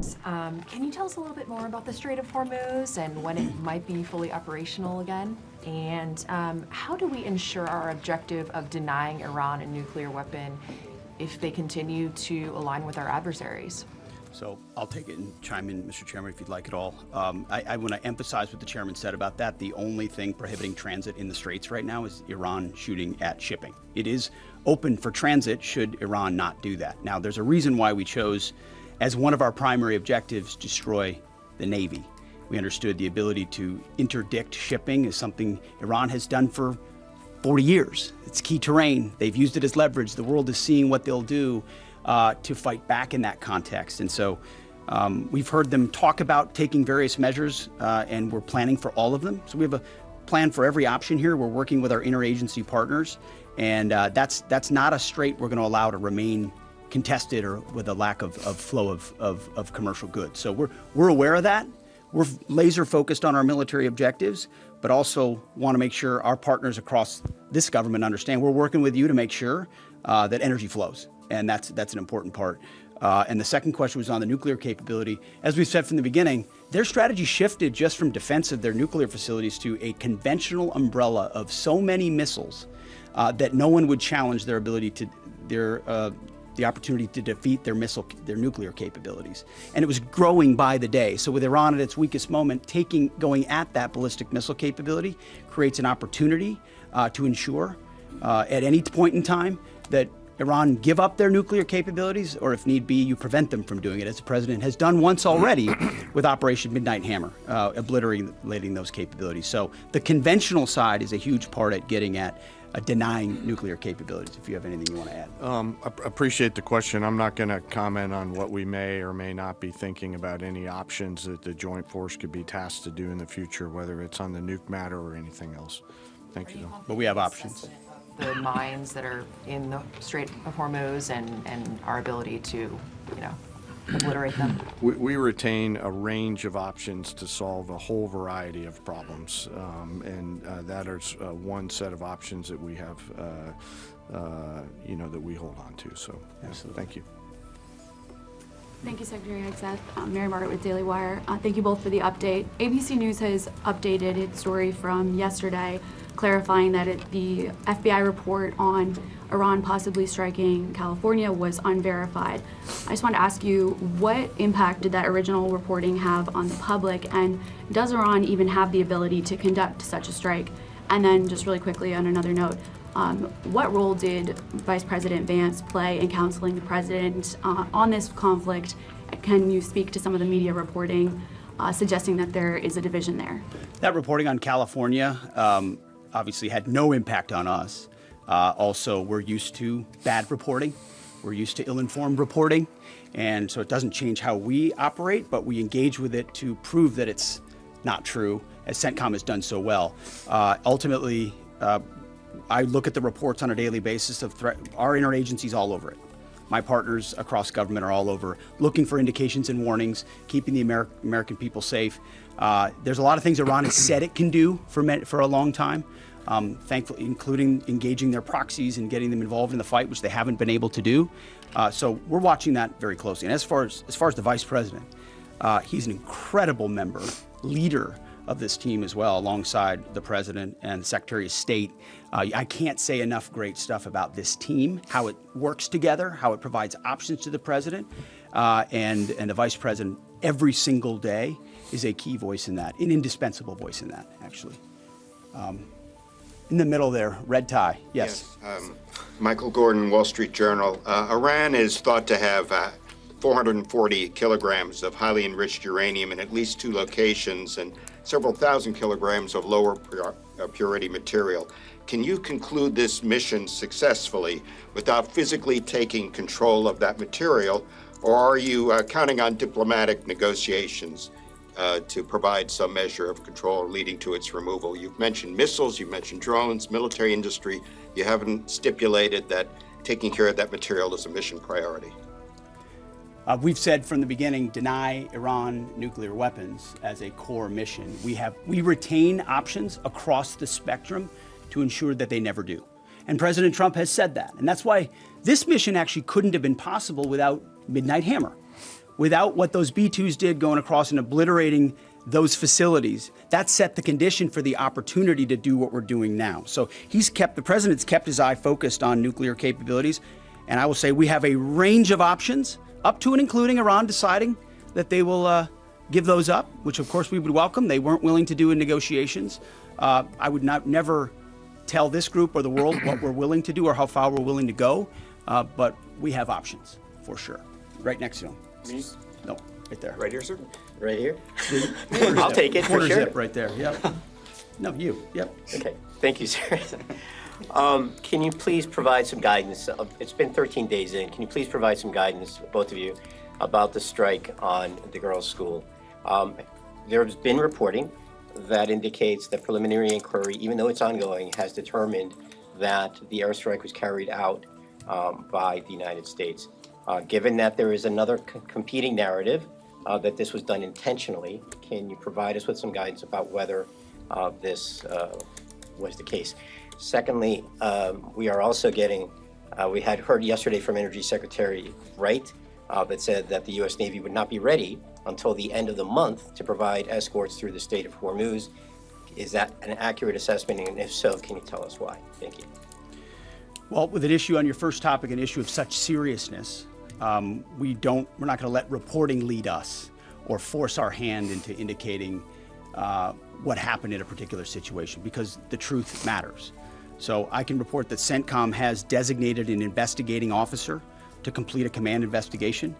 Can you tell us a little bit more about the Strait of Hormuz and when it might be fully operational again? And how do we ensure our objective of denying Iran a nuclear weapon if they continue to align with our adversaries? So I'll take it and chime in, Mr. Chairman, if you'd like it all. I want to emphasize what the chairman said about that. The only thing prohibiting transit in the Straits right now is Iran shooting at shipping. It is open for transit should Iran not do that. Now, there's a reason why we chose, as one of our primary objectives, destroy the Navy. We understood the ability to interdict shipping is something Iran has done for 40 years. It's key terrain. They've used it as leverage. The world is seeing what they'll do to fight back in that context. And so we've heard them talk about taking various measures, and we're planning for all of them. So we have a plan for every option here. We're working with our interagency partners, and that's not a strait we're going to allow to remain contested or with a lack of flow of commercial goods. So we're aware of that. We're laser focused on our military objectives, but also want to make sure our partners across this government understand we're working with you to make sure that energy flows. And that's an important part. And the second question was on the nuclear capability. As we've said from the beginning, their strategy shifted just from defense of their nuclear facilities to a conventional umbrella of so many missiles that no one would challenge their ability to the opportunity to defeat their nuclear capabilities. And it was growing by the day. So with Iran at its weakest moment, going at that ballistic missile capability creates an opportunity to ensure at any point in time that Iran give up their nuclear capabilities, or if need be, you prevent them from doing it, as the president has done once already with Operation Midnight Hammer, obliterating those capabilities. So the conventional side is a huge part at getting at denying nuclear capabilities, if you have anything you want to add. I appreciate the question. I'm not going to comment on what we may or may not be thinking about any options that the Joint Force could be tasked to do in the future, whether it's on the nuke matter or anything else. Thank you, though. But we have options. The mines that are in the Strait of Hormuz and our ability to, obliterate them? We retain a range of options to solve a whole variety of problems, and that is one set of options that we have, that we hold on to. So, absolutely. Thank you. Thank you, Secretary Hegseth. Mary Margaret with Daily Wire. Thank you both for the update. ABC News has updated its story from yesterday, clarifying that the FBI report on Iran possibly striking California was unverified. I just want to ask you, what impact did that original reporting have on the public, and does Iran even have the ability to conduct such a strike? And then just really quickly on another note, what role did Vice President Vance play in counseling the president on this conflict? Can you speak to some of the media reporting suggesting that there is a division there? That reporting on California obviously had no impact on us. Also, we're used to bad reporting. We're used to ill-informed reporting. And so it doesn't change how we operate, but we engage with it to prove that it's not true, as CENTCOM has done so well. Ultimately, I look at the reports on a daily basis of our interagencies all over it. My partners across government are all over, looking for indications and warnings, keeping the American people safe. There's a lot of things Iran has said it can do for a long time, thankfully, including engaging their proxies and getting them involved in the fight, which they haven't been able to do. So we're watching that very closely. And as far as the vice president, he's an incredible member, leader of this team as well, alongside the president and the Secretary of State. I can't say enough great stuff about this team, how it works together, how it provides options to the president, and the vice president every single day is a key voice in that, an indispensable voice in that, actually. In the middle there, red tie, yes. Michael Gordon, Wall Street Journal. Iran is thought to have 440 kilograms of highly enriched uranium in at least 2 locations and several thousand kilograms of lower purity material. Can you conclude this mission successfully without physically taking control of that material, or are you counting on diplomatic negotiations to provide some measure of control leading to its removal? You've mentioned missiles, you've mentioned drones, military industry. You haven't stipulated that taking care of that material is a mission priority. We've said from the beginning, deny Iran nuclear weapons as a core mission. We retain options across the spectrum to ensure that they never do. And President Trump has said that. And that's why this mission actually couldn't have been possible without Midnight Hammer. without what those B-2s did going across and obliterating those facilities, that set the condition for the opportunity to do what we're doing now. So the president's kept his eye focused on nuclear capabilities. And I will say we have a range of options, up to and including Iran deciding that they will give those up, which of course we would welcome. They weren't willing to do in negotiations. I would never tell this group or the world what we're willing to do or how far we're willing to go, but we have options for sure. Right next to him. Me? No, right there. Right here, sir? Right here? Quarter I'll zip. take it for Quarter sure. zip right there. Yep. No, you. Yep. Okay, thank you, sir. Can you please provide some guidance? It's been 13 days in. Can you please provide some guidance, both of you, about the strike on the girls' school? There's been reporting that indicates that preliminary inquiry, even though it's ongoing, has determined that the airstrike was carried out by the United States. Given that there is another competing narrative that this was done intentionally, can you provide us with some guidance about whether this was the case? Secondly, we are also getting, we had heard yesterday from Energy Secretary Wright that said that the U.S. Navy would not be ready until the end of the month to provide escorts through the Strait of Hormuz. Is that an accurate assessment? And if so, can you tell us why? Thank you. Well, with an issue on your first topic, an issue of such seriousness, we're not going to let reporting lead us or force our hand into indicating what happened in a particular situation, because the truth matters. So I can report that CENTCOM has designated an investigating officer to complete a command investigation.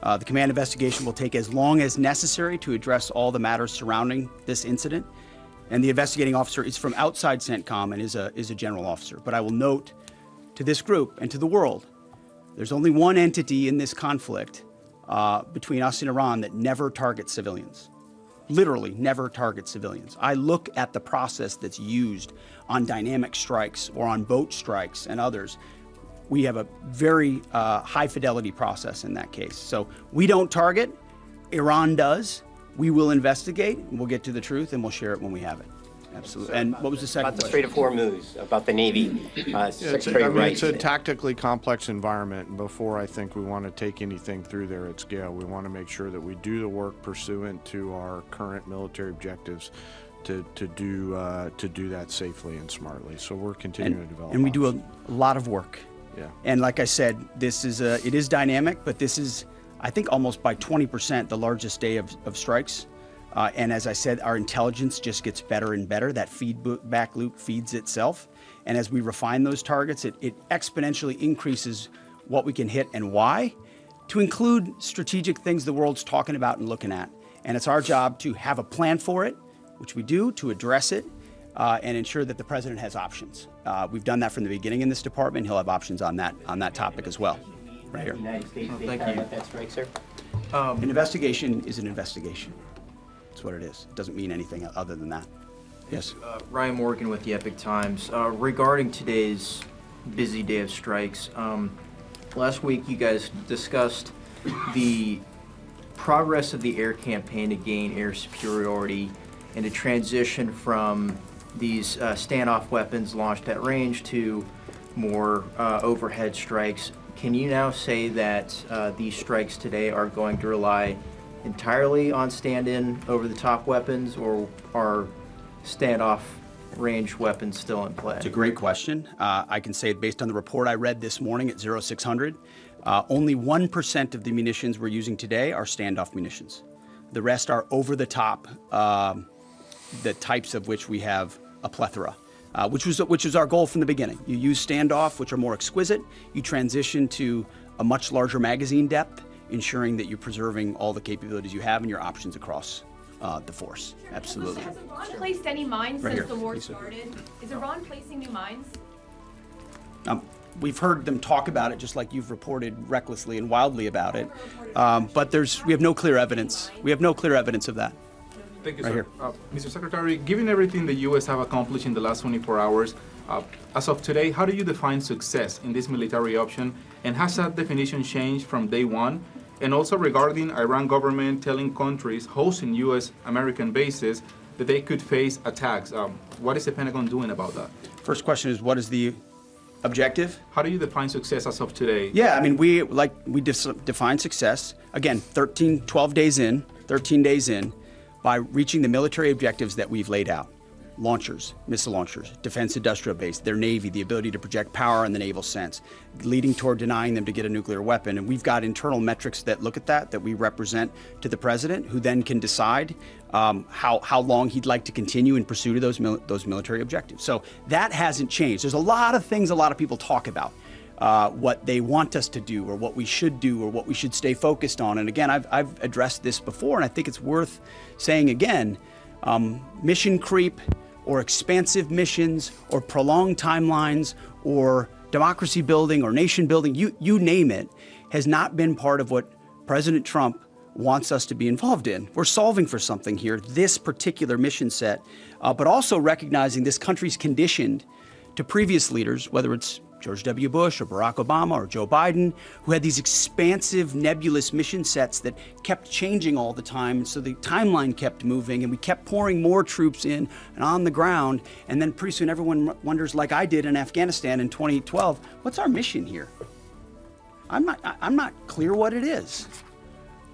The command investigation will take as long as necessary to address all the matters surrounding this incident. And the investigating officer is from outside CENTCOM and is a general officer. But I will note to this group and to the world, there's only one entity in this conflict between us and Iran that never targets civilians. Literally never targets civilians. I look at the process that's used on dynamic strikes or on boat strikes and others. We have a very high fidelity process in that case. So we don't target, Iran does. We will investigate, and we'll get to the truth, and we'll share it when we have it. Absolutely. And what was the second About the question? Strait of Hormuz, about the Navy, Secretary Wright. It's a tactically complex environment, and before I think we want to take anything through there at scale, we want to make sure that we do the work pursuant to our current military objectives to do that safely and smartly. So we're continuing to develop. And we do options. a lot of work. Yeah. And like I said, it is dynamic, but this is, I think, almost by 20% the largest day of strikes. And as I said, our intelligence just gets better and better. That feedback loop feeds itself. And as we refine those targets, it exponentially increases what we can hit and why, to include strategic things the world's talking about and looking at. And it's our job to have a plan for it, which we do, to address it, and ensure that the president has options. We've done that from the beginning in this department. He'll have options on that topic as well. Right here. United States, they thank carried you. out that strike, sir? An investigation is an investigation. That's what it is. It doesn't mean anything other than that. Yes. Ryan Morgan with the Epic Times. Regarding today's busy day of strikes, last week you guys discussed the progress of the air campaign to gain air superiority and to transition from these standoff weapons launched at range to more overhead strikes. Can you now say that these strikes today are going to rely entirely on stand-in over-the-top weapons, or are standoff range weapons still in play? It's a great question. I can say, based on the report I read this morning at 0600, only 1% of the munitions we're using today are standoff munitions. The rest are over-the-top, the types of which we have a plethora, which was our goal from the beginning. You use standoff, which are more exquisite. You transition to a much larger magazine depth, ensuring that you're preserving all the capabilities you have and your options across the force. Absolutely. Has Iran placed any mines Right since here, the war Lisa. started? Is Iran placing new mines? We've heard them talk about it, just like you've reported recklessly and wildly about it. But we have no clear evidence. We have no clear evidence of that. Thank you, Right sir. here. Mr. Secretary, given everything the U.S. have accomplished in the last 24 hours, as of today, how do you define success in this military option? And has that definition changed from day one? And also regarding Iran government telling countries hosting U.S. American bases that they could face attacks, what is the Pentagon doing about that? First question is, what is the Objective? How do you define success as of today? Yeah, I mean, we define success, again, 12 days in, 13 days in, by reaching the military objectives that we've laid out. Launchers, missile launchers, defense industrial base, their Navy, the ability to project power in the naval sense, leading toward denying them to get a nuclear weapon. And we've got internal metrics that look at that we represent to the president, who then can decide how long he'd like to continue in pursuit of those military objectives. So that hasn't changed. There's a lot of things a lot of people talk about, what they want us to do or what we should do or what we should stay focused on. And again, I've addressed this before, and I think it's worth saying again, mission creep, or expansive missions, or prolonged timelines, or democracy building, or nation building, you name it, has not been part of what President Trump wants us to be involved in. We're solving for something here, this particular mission set, but also recognizing this country's conditioned to previous leaders, whether it's George W. Bush or Barack Obama or Joe Biden, who had these expansive, nebulous mission sets that kept changing all the time. So the timeline kept moving, and we kept pouring more troops in and on the ground. And then pretty soon everyone wonders, like I did in Afghanistan in 2012, what's our mission here? I'm not clear what it is.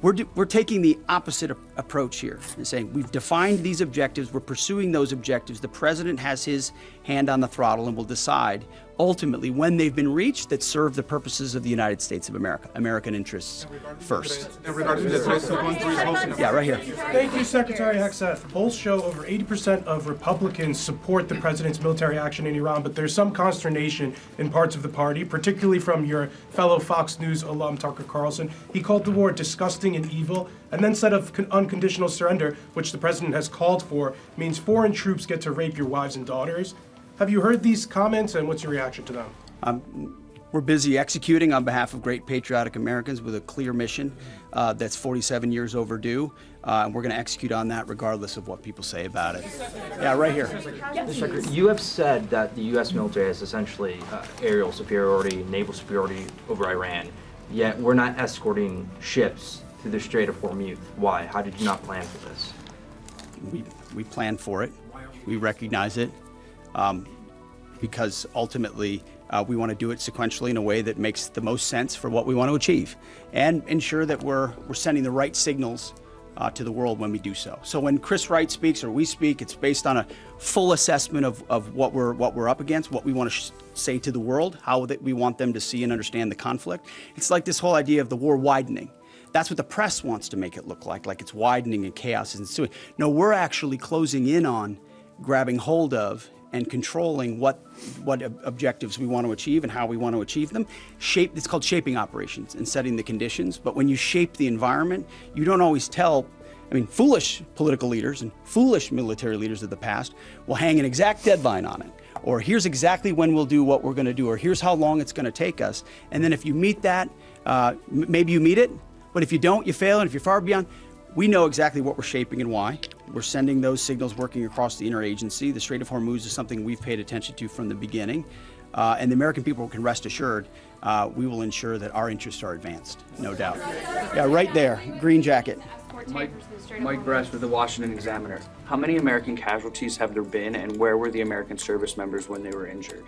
We're taking the opposite approach here and saying we've defined these objectives, we're pursuing those objectives. The president has his hand on the throttle and will decide ultimately when they've been reached that serve the purposes of the United States of America, American interests first. And regarding the threats of countries, Yeah, right here. Thank you, Secretary Hegseth. Polls show over 80% of Republicans support the president's military action in Iran, but there's some consternation in parts of the party, particularly from your fellow Fox News alum, Tucker Carlson. He called the war disgusting and evil, and then said of unconditional surrender, which the president has called for, means foreign troops get to rape your wives and daughters. Have you heard these comments, and what's your reaction to them? We're busy executing on behalf of great patriotic Americans with a clear mission that's 47 years overdue, and we're going to execute on that regardless of what people say about it. Yeah, right here. Mr. Secretary, you have said that the U.S. military has essentially aerial superiority, naval superiority over Iran, yet we're not escorting ships through the Strait of Hormuz. Why? How did you not plan for this? We planned for it. We recognize it. Because ultimately we want to do it sequentially in a way that makes the most sense for what we want to achieve and ensure that we're sending the right signals to the world when we do so. So when Chris Wright speaks or we speak, it's based on a full assessment of what we're up against, what we want to say to the world, how that we want them to see and understand the conflict. It's like this whole idea of the war widening. That's what the press wants to make it look like it's widening and chaos is ensuing. No, we're actually closing in on grabbing hold of and controlling what objectives we want to achieve and how we want to achieve them. It's called shaping operations and setting the conditions. But when you shape the environment, you don't always tell. I mean, foolish political leaders and foolish military leaders of the past will hang an exact deadline on it. Or here's exactly when we'll do what we're going to do, or here's how long it's going to take us. And then if you meet that, maybe you meet it, but if you don't, you fail, and if you're far beyond, we know exactly what we're shaping and why. We're sending those signals working across the interagency. The Strait of Hormuz is something we've paid attention to from the beginning. And the American people can rest assured we will ensure that our interests are advanced, no doubt. Yeah, right there, green jacket. Mike Bress with the Washington Examiner. How many American casualties have there been, and where were the American service members when they were injured?